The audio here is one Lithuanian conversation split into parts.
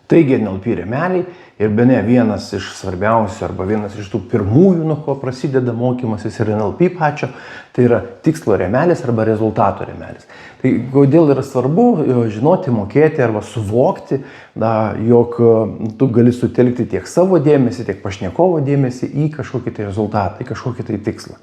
Taigi NLP rėmeliai ir bene vienas iš svarbiausių arba vienas iš tų pirmųjų, nuo ko prasideda mokymasis ir NLP pačio, tai yra tikslo rėmelis arba rezultato rėmelis. Tai kodėl yra svarbu žinoti, mokėti arba suvokti, jog tu gali sutelkti tiek savo dėmesį, tiek pašnekovo dėmesį į kažkokį tai rezultatą, į kažkokį tai tikslą.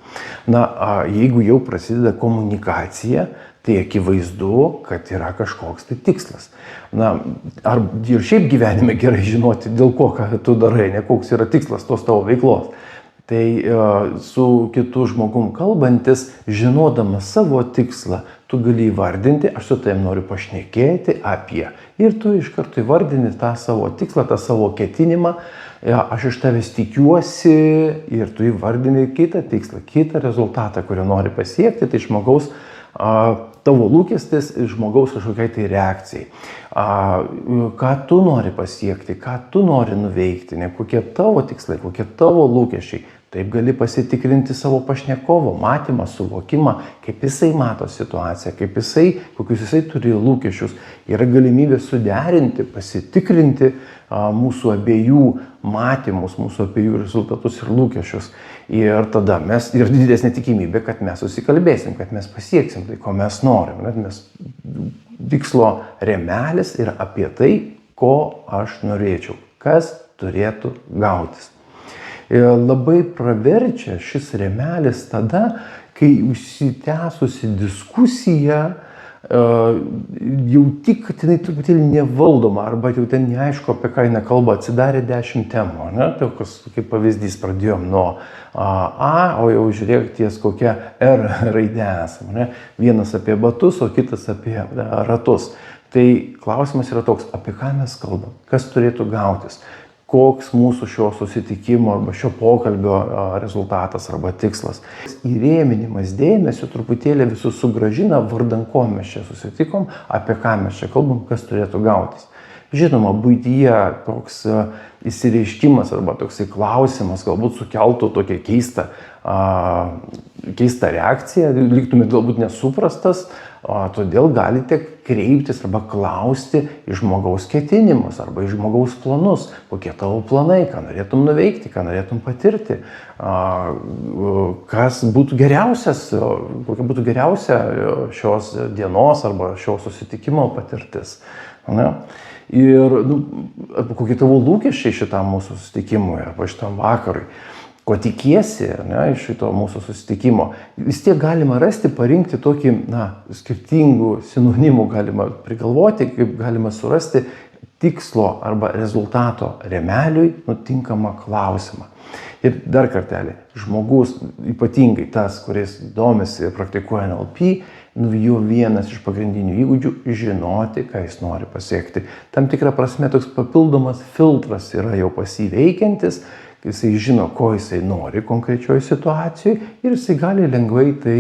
Jeigu jau prasideda komunikacija, tai akivaizdu, kad yra kažkoks tai tikslas. Ar ir šiaip gyvenime gerai žinoti, dėl ko ką tu darai, ne koks yra tikslas tos tavo veiklos. Tai su kitu žmogum kalbantis, žinodamas savo tikslą, tu gali įvardinti, aš su tavim noriu pašnekėti apie. Ir tu iš karto įvardini tą savo tikslą, tą savo ketinimą, aš iš tavęs tikiuosi ir tu įvardini kitą tikslą, kitą rezultatą, kurio nori pasiekti, tai žmogaus tavo lūkestis žmogaus kažkokiai tai reakcijai. Ką tu nori pasiekti, ką tu nori nuveikti, kokie tavo tikslai, kokie tavo lūkesčiai. Taip gali pasitikrinti savo pašnekovo matymą, suvokimą, kaip jisai mato situaciją, kokius jisai turi lūkesčius. Yra galimybė suderinti, pasitikrinti mūsų abiejų matymus, mūsų abiejų rezultatus ir lūkesčius. Ir tada ir didesnė tikimybė, kad mes susikalbėsim, kad mes pasieksim tai, ko mes norim. Tikslo rėmelis yra apie tai, ko aš norėčiau, kas turėtų gautis. Labai praverčia šis rėmelis tada, kai užsitęsusi diskusija jauti, kad jinai truputėlį nevaldoma, arba jau ten neaišku, apie ką eina kalba, atsidarė 10 temų. Tokios, kaip pavyzdys, pradėjom nuo A, o jau žiūrėk ties kokia R raidė esame. Vienas apie batus, o kitas apie ratus. Tai klausimas yra toks, apie ką mes kalbam, kas turėtų gautis, koks mūsų šio susitikimo arba šio pokalbio rezultatas arba tikslas. Įrėminimas dėmesio truputėlį visus sugrąžina, vardan ko mes čia susitikom, apie ką mes čia kalbam, kas turėtų gautis. Žinoma, buityje toks įsireiškimas arba toksai klausimas galbūt sukeltų tokią keistą reakciją, liktumėt galbūt nesuprastas, todėl galite kreiptis arba klausti iš žmogaus ketinimus arba iš žmogaus planus, kokie tavo planai, ką norėtum nuveikti, ką norėtum patirti, kas būtų geriausias, kokia būtų geriausia šios dienos arba šio susitikimo patirtis. Ir kokie tavo lūkesčiai šitam mūsų susitikimui arba šitam vakarui. Ko tikiesi iš šito mūsų susitikimo, vis tiek galima rasti, parinkti tokį, skirtingų sinonimų galima prigalvoti, kaip galima surasti tikslo arba rezultato rėmeliui nutinkamą klausimą. Ir dar kartelį, žmogus, ypatingai tas, kuris domisi ir praktikuoja NLP, jo vienas iš pagrindinių įgūdžių žinoti, ką jis nori pasiekti. Tam tikrą prasme toks papildomas filtras yra jau pasiveikiantis, jisai žino, ko jisai nori konkrečioje situacijoje ir jisai gali lengvai tai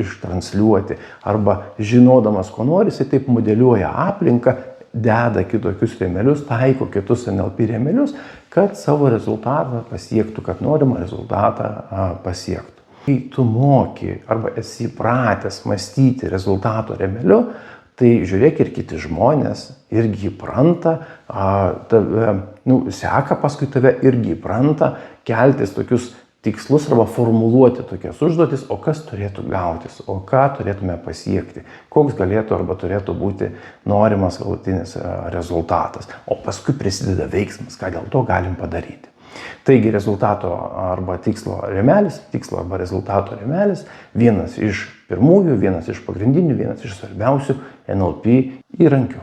ištransliuoti. Arba žinodamas, ko nori, jisai taip modeliuoja aplinką, deda kitokius rėmelius, taiko kitus NLP rėmelius, kad savo rezultatą pasiektų, kad norimą rezultatą pasiektų. Kai tu moki arba esi pratęs mąstyti rezultato rėmeliu, tai žiūrėk ir kiti žmonės irgi įpranta, seka paskui tave irgi įpranta keltis tokius tikslus arba formuluoti tokias užduotis, o kas turėtų gautis, o ką turėtume pasiekti, koks galėtų arba turėtų būti norimas galutinis rezultatas, o paskui prisideda veiksmas, ką dėl to galim padaryti. Taigi rezultato arba tikslo arba rezultato rėmelis vienas iš pirmųjų, vienas iš pagrindinių, vienas iš svarbiausių NLP įrankių.